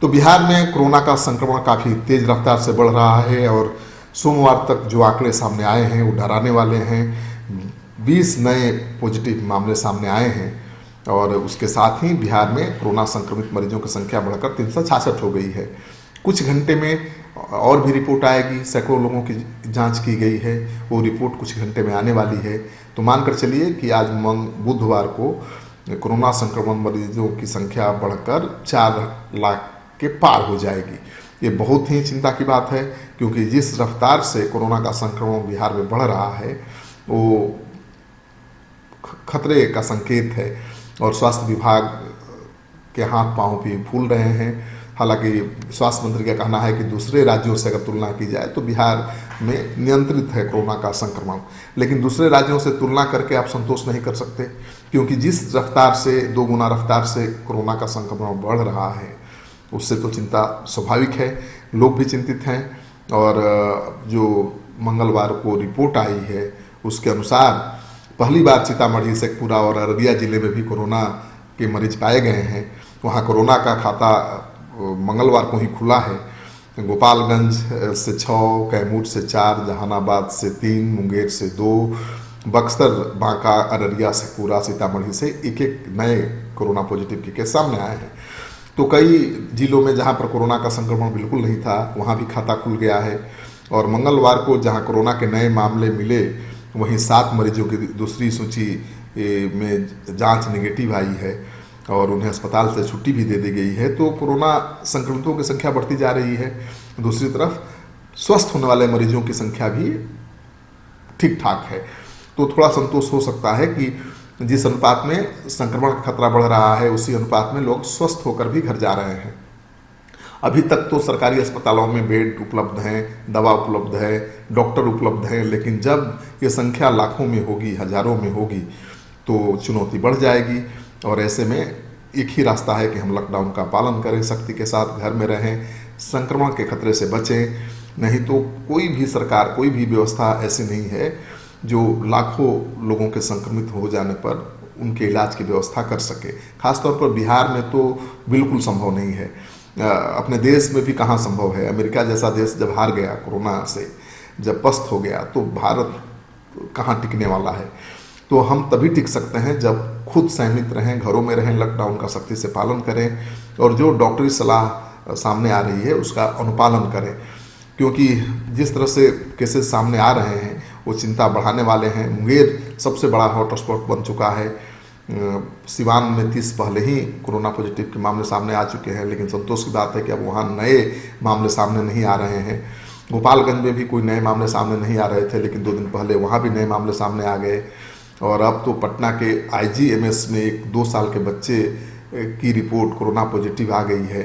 तो बिहार में कोरोना का संक्रमण काफ़ी तेज रफ्तार से बढ़ रहा है और सोमवार तक जो आंकड़े सामने आए हैं वो डराने वाले हैं। 20 नए पॉजिटिव मामले सामने आए हैं और उसके साथ ही बिहार में कोरोना संक्रमित मरीजों की संख्या बढ़कर 366 हो गई है। कुछ घंटे में और भी रिपोर्ट आएगी, सैकड़ों लोगों की जांच की गई है, वो रिपोर्ट कुछ घंटे में आने वाली है। तो मानकर चलिए कि आज बुधवार को कोरोना संक्रमण मरीजों की संख्या बढ़कर 4 लाख के पार हो जाएगी। ये बहुत ही चिंता की बात है, क्योंकि जिस रफ्तार से कोरोना का संक्रमण बिहार में बढ़ रहा है वो खतरे का संकेत है और स्वास्थ्य विभाग के हाथ पांव भी फूल रहे हैं। हालांकि स्वास्थ्य मंत्री का कहना है कि दूसरे राज्यों से अगर तुलना की जाए तो बिहार में नियंत्रित है कोरोना का संक्रमण, लेकिन दूसरे राज्यों से तुलना करके आप संतोष नहीं कर सकते, क्योंकि जिस रफ्तार से 2 गुना रफ्तार से कोरोना का संक्रमण बढ़ रहा है उससे तो चिंता स्वाभाविक है। लोग भी चिंतित हैं और जो मंगलवार को रिपोर्ट आई है उसके अनुसार पहली बार सीतामढ़ी, शेखपुरा और अररिया जिले में भी कोरोना के मरीज पाए गए हैं। वहाँ कोरोना का खाता मंगलवार को ही खुला है। गोपालगंज से 6, कैमूर से 4, जहानाबाद से 3, मुंगेर से 2, बक्सर, बांका, अररिया, शेखपुरा, सीतामढ़ी से एक नए कोरोना पॉजिटिव के केस सामने आए हैं। तो कई जिलों में जहां पर कोरोना का संक्रमण बिल्कुल नहीं था वहां भी खाता खुल गया है और मंगलवार को जहां कोरोना के नए मामले मिले वहीं 7 मरीजों की दूसरी सूची में जांच नेगेटिव आई है और उन्हें अस्पताल से छुट्टी भी दे दी गई है। तो कोरोना संक्रमितों की संख्या बढ़ती जा रही है। दूसरी तरफ स्वस्थ होने वाले मरीजों की संख्या भी ठीक ठाक है। तो थोड़ा संतोष हो सकता है कि जिस अनुपात में संक्रमण का खतरा बढ़ रहा है उसी अनुपात में लोग स्वस्थ होकर भी घर जा रहे हैं। अभी तक तो सरकारी अस्पतालों में बेड उपलब्ध हैं, दवा उपलब्ध है, डॉक्टर उपलब्ध हैं, लेकिन जब ये संख्या लाखों में होगी, हजारों में होगी तो चुनौती बढ़ जाएगी। और ऐसे में एक ही रास्ता है कि हम लॉकडाउन का पालन करें, सख्ती के साथ घर में रहें, संक्रमण के खतरे से बचें। नहीं तो कोई भी सरकार, कोई भी व्यवस्था ऐसी नहीं है जो लाखों लोगों के संक्रमित हो जाने पर उनके इलाज की व्यवस्था कर सके। खासतौर पर बिहार में तो बिल्कुल संभव नहीं है। अपने देश में भी कहाँ संभव है। अमेरिका जैसा देश जब हार गया कोरोना से, जब पस्त हो गया, तो भारत कहाँ टिकने वाला है। तो हम तभी टिक सकते हैं जब खुद सहमित रहें, घरों में रहें, लॉकडाउन का सख्ती से पालन करें और जो डॉक्टरी सलाह सामने आ रही है उसका अनुपालन करें, क्योंकि जिस तरह से केसेस सामने आ रहे हैं वो चिंता बढ़ाने वाले हैं। मुंगेर सबसे बड़ा हॉटस्पॉट बन चुका है। सिवान में 30 पहले ही कोरोना पॉजिटिव के मामले सामने आ चुके हैं, लेकिन संतोष की बात है कि अब वहाँ नए मामले सामने नहीं आ रहे हैं। गोपालगंज में भी कोई नए मामले सामने नहीं आ रहे थे, लेकिन 2 दिन पहले वहाँ भी नए मामले सामने आ गए। और अब तो पटना के IGMS में एक 2 साल के बच्चे की रिपोर्ट कोरोना पॉजिटिव आ गई है।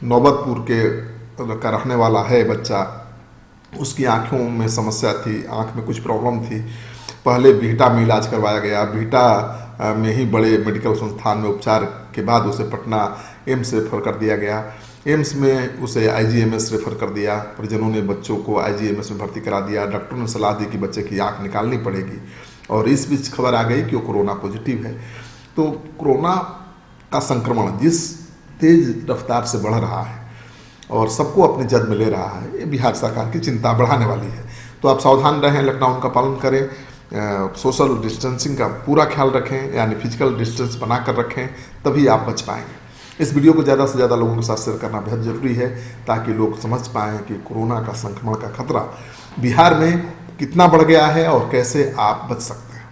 नौबतपुर का रहने वाला है बच्चा, उसकी आँखों में समस्या थी, आँख में कुछ प्रॉब्लम थी। पहले बिहटा में इलाज करवाया गया, बिहटा में ही बड़े मेडिकल संस्थान में उपचार के बाद उसे पटना एम्स रेफर कर दिया गया। एम्स में उसे IGMS रेफर कर दिया। परिजनों ने बच्चों को IGMS में भर्ती करा दिया। डॉक्टरों ने सलाह दी कि बच्चे की आँख निकालनी पड़ेगी और इस बीच खबर आ गई कि वो कोरोना पॉजिटिव है। तो कोरोना का संक्रमण जिस तेज रफ्तार से बढ़ रहा है और सबको अपने जद में ले रहा है, ये बिहार सरकार की चिंता बढ़ाने वाली है। तो आप सावधान रहें, लॉकडाउन का पालन करें, सोशल डिस्टेंसिंग का पूरा ख्याल रखें, यानी फिजिकल डिस्टेंस बना कर रखें, तभी आप बच पाएंगे। इस वीडियो को ज़्यादा से ज़्यादा लोगों के साथ शेयर करना बेहद ज़रूरी है ताकि लोग समझ पाएँ कि कोरोना का संक्रमण का खतरा बिहार में कितना बढ़ गया है और कैसे आप बच सकते हैं।